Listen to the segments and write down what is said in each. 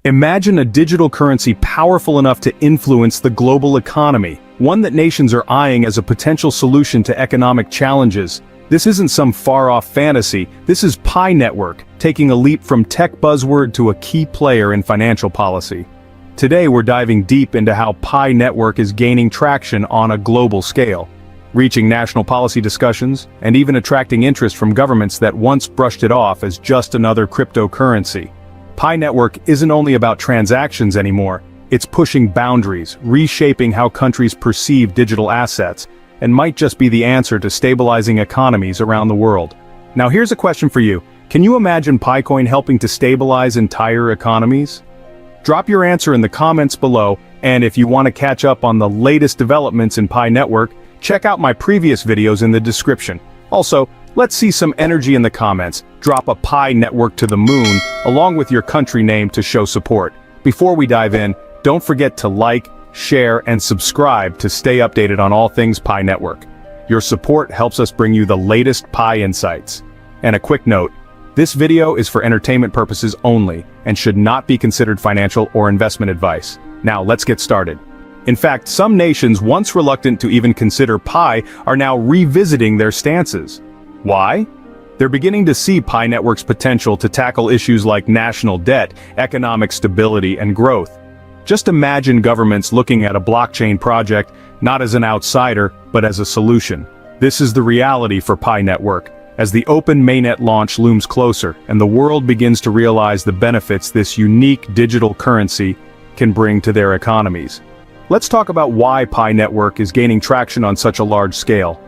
Imagine a digital currency powerful enough to influence the global economy, one that nations are eyeing as a potential solution to economic challenges. This isn't some far-off fantasy, this is Pi Network, taking a leap from tech buzzword to a key player in financial policy. Today we're diving deep into how Pi Network is gaining traction on a global scale, reaching national policy discussions, and even attracting interest from governments that once brushed it off as just another cryptocurrency. Pi Network isn't only about transactions anymore, it's pushing boundaries, reshaping how countries perceive digital assets, and might just be the answer to stabilizing economies around the world. Now here's a question for you. Can you imagine Picoin helping to stabilize entire economies? Drop your answer in the comments below, and if you want to catch up on the latest developments in Pi Network, check out my previous videos in the description. Also, let's see some energy in the comments. Drop a Pi Network to the moon, along with your country name to show support. Before we dive in, don't forget to like, share, and subscribe to stay updated on all things Pi Network. Your support helps us bring you the latest Pi insights. And a quick note, this video is for entertainment purposes only and should not be considered financial or investment advice. Now let's get started. In fact, some nations once reluctant to even consider Pi are now revisiting their stances. Why? They're beginning to see Pi Network's potential to tackle issues like national debt, economic stability, and growth. Just imagine governments looking at a blockchain project not as an outsider, but as a solution. This is the reality for Pi Network, as the open mainnet launch looms closer and the world begins to realize the benefits this unique digital currency can bring to their economies. Let's talk about why Pi Network is gaining traction on such a large scale.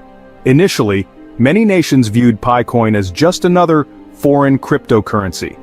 Initially, many nations viewed Picoin as just another foreign cryptocurrency.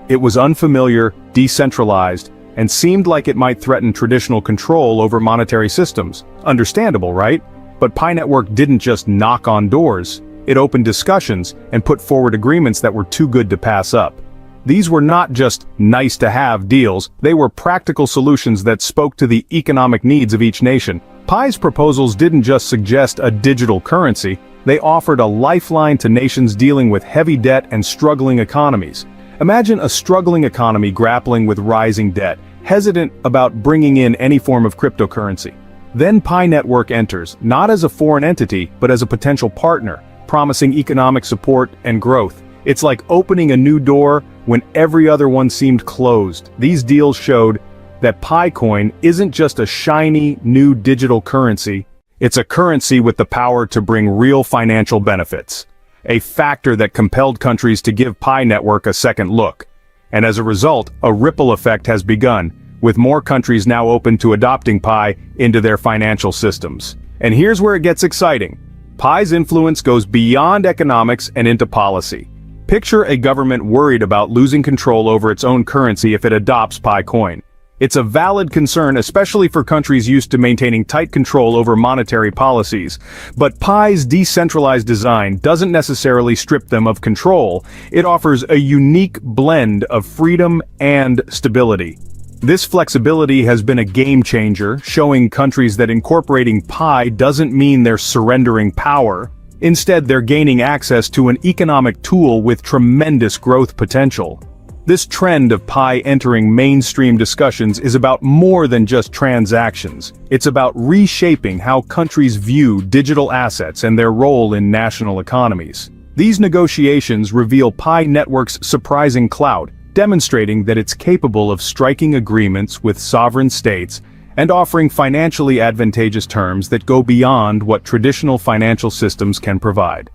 It was unfamiliar, decentralized, and seemed like it might threaten traditional control over monetary systems. Understandable, right? But Pi Network didn't just knock on doors. It opened discussions and put forward agreements that were too good to pass up. These were not just nice-to-have deals, they were practical solutions that spoke to the economic needs of each nation. Pi's proposals didn't just suggest a digital currency, they offered a lifeline to nations dealing with heavy debt and struggling economies. Imagine a struggling economy grappling with rising debt, hesitant about bringing in any form of cryptocurrency. Then Pi Network enters, not as a foreign entity, but as a potential partner, promising economic support and growth. It's like opening a new door when every other one seemed closed. These deals showed that Picoin isn't just a shiny, new digital currency, it's a currency with the power to bring real financial benefits. A factor that compelled countries to give Pi Network a second look. And as a result, a ripple effect has begun, with more countries now open to adopting Pi into their financial systems. And here's where it gets exciting. Pi's influence goes beyond economics and into policy. Picture a government worried about losing control over its own currency if it adopts Picoin. It's a valid concern, especially for countries used to maintaining tight control over monetary policies. But Pi's decentralized design doesn't necessarily strip them of control. It offers a unique blend of freedom and stability. This flexibility has been a game changer, showing countries that incorporating Pi doesn't mean they're surrendering power. Instead, they're gaining access to an economic tool with tremendous growth potential. This trend of Pi entering mainstream discussions is about more than just transactions. It's about reshaping how countries view digital assets and their role in national economies. These negotiations reveal Pi Network's surprising clout, demonstrating that it's capable of striking agreements with sovereign states and offering financially advantageous terms that go beyond what traditional financial systems can provide.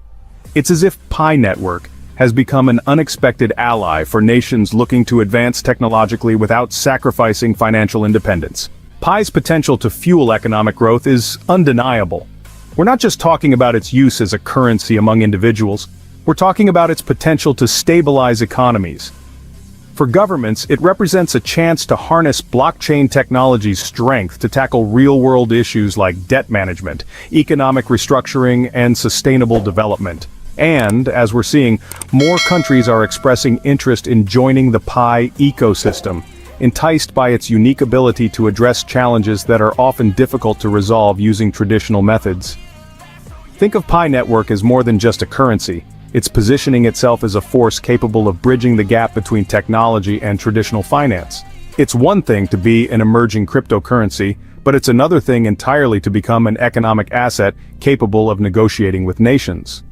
It's as if Pi Network has become an unexpected ally for nations looking to advance technologically without sacrificing financial independence. Pi's potential to fuel economic growth is undeniable. We're not just talking about its use as a currency among individuals, we're talking about its potential to stabilize economies. For governments, it represents a chance to harness blockchain technology's strength to tackle real-world issues like debt management, economic restructuring, and sustainable development. And, as we're seeing, more countries are expressing interest in joining the Pi ecosystem, enticed by its unique ability to address challenges that are often difficult to resolve using traditional methods. Think of Pi Network as more than just a currency. It's positioning itself as a force capable of bridging the gap between technology and traditional finance. It's one thing to be an emerging cryptocurrency, but it's another thing entirely to become an economic asset capable of negotiating with nations.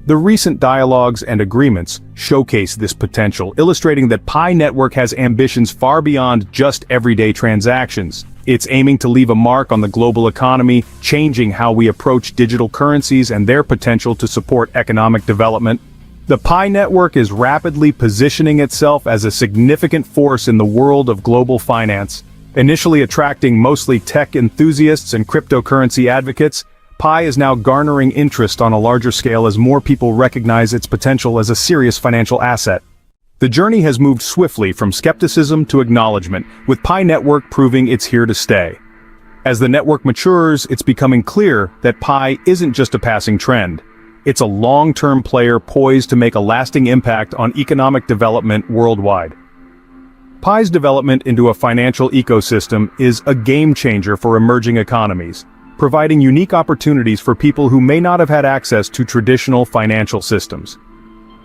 The recent dialogues and agreements showcase this potential, illustrating that Pi Network has ambitions far beyond just everyday transactions. It's aiming to leave a mark on the global economy, changing how we approach digital currencies and their potential to support economic development. The Pi Network is rapidly positioning itself as a significant force in the world of global finance. Initially attracting mostly tech enthusiasts and cryptocurrency advocates, Pi is now garnering interest on a larger scale as more people recognize its potential as a serious financial asset. The journey has moved swiftly from skepticism to acknowledgement, with Pi Network proving it's here to stay. As the network matures, it's becoming clear that Pi isn't just a passing trend. It's a long-term player poised to make a lasting impact on economic development worldwide. Pi's development into a financial ecosystem is a game-changer for emerging economies, providing unique opportunities for people who may not have had access to traditional financial systems.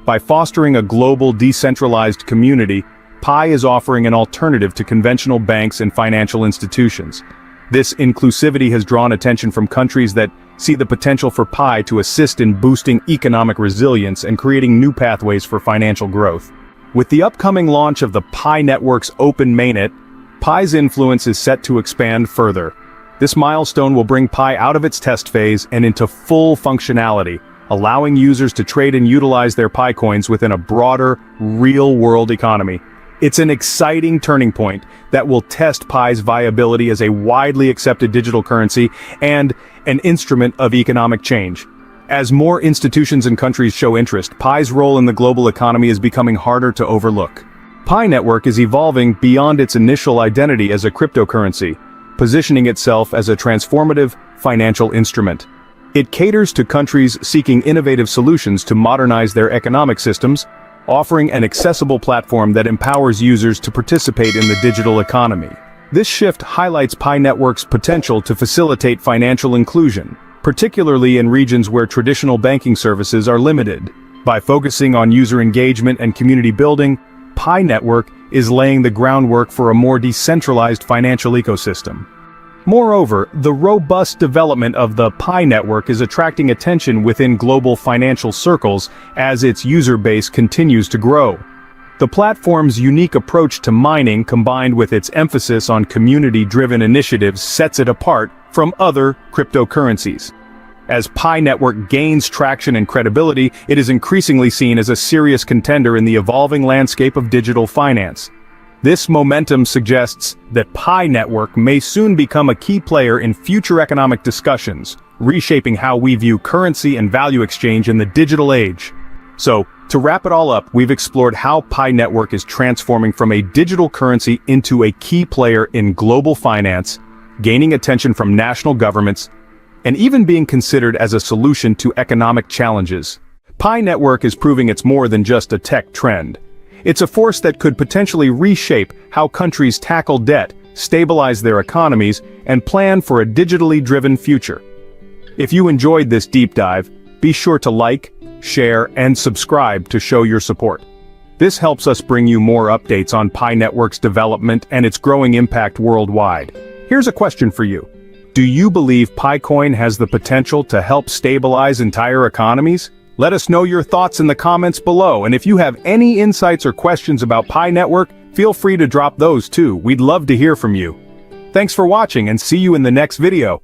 By fostering a global decentralized community, Pi is offering an alternative to conventional banks and financial institutions. This inclusivity has drawn attention from countries that see the potential for Pi to assist in boosting economic resilience and creating new pathways for financial growth. With the upcoming launch of the Pi Network's open mainnet, Pi's influence is set to expand further. This milestone will bring Pi out of its test phase and into full functionality, allowing users to trade and utilize their Pi coins within a broader, real-world economy. It's an exciting turning point that will test Pi's viability as a widely accepted digital currency and an instrument of economic change. As more institutions and countries show interest, Pi's role in the global economy is becoming harder to overlook. Pi Network is evolving beyond its initial identity as a cryptocurrency, positioning itself as a transformative financial instrument. It caters to countries seeking innovative solutions to modernize their economic systems, offering an accessible platform that empowers users to participate in the digital economy. This shift highlights Pi Network's potential to facilitate financial inclusion, particularly in regions where traditional banking services are limited. By focusing on user engagement and community building, Pi Network is laying the groundwork for a more decentralized financial ecosystem. Moreover, the robust development of the Pi Network is attracting attention within global financial circles as its user base continues to grow. The platform's unique approach to mining, combined with its emphasis on community-driven initiatives, sets it apart from other cryptocurrencies. As Pi Network gains traction and credibility, it is increasingly seen as a serious contender in the evolving landscape of digital finance. This momentum suggests that Pi Network may soon become a key player in future economic discussions, reshaping how we view currency and value exchange in the digital age. So, to wrap it all up, we've explored how Pi Network is transforming from a digital currency into a key player in global finance, gaining attention from national governments, and even being considered as a solution to economic challenges. Pi Network is proving it's more than just a tech trend. It's a force that could potentially reshape how countries tackle debt, stabilize their economies, and plan for a digitally driven future. If you enjoyed this deep dive, be sure to like, share, and subscribe to show your support. This helps us bring you more updates on Pi Network's development and its growing impact worldwide. Here's a question for you. Do you believe PiCoin has the potential to help stabilize entire economies? Let us know your thoughts in the comments below, and if you have any insights or questions about Pi Network, feel free to drop those too. We'd love to hear from you. Thanks for watching and see you in the next video.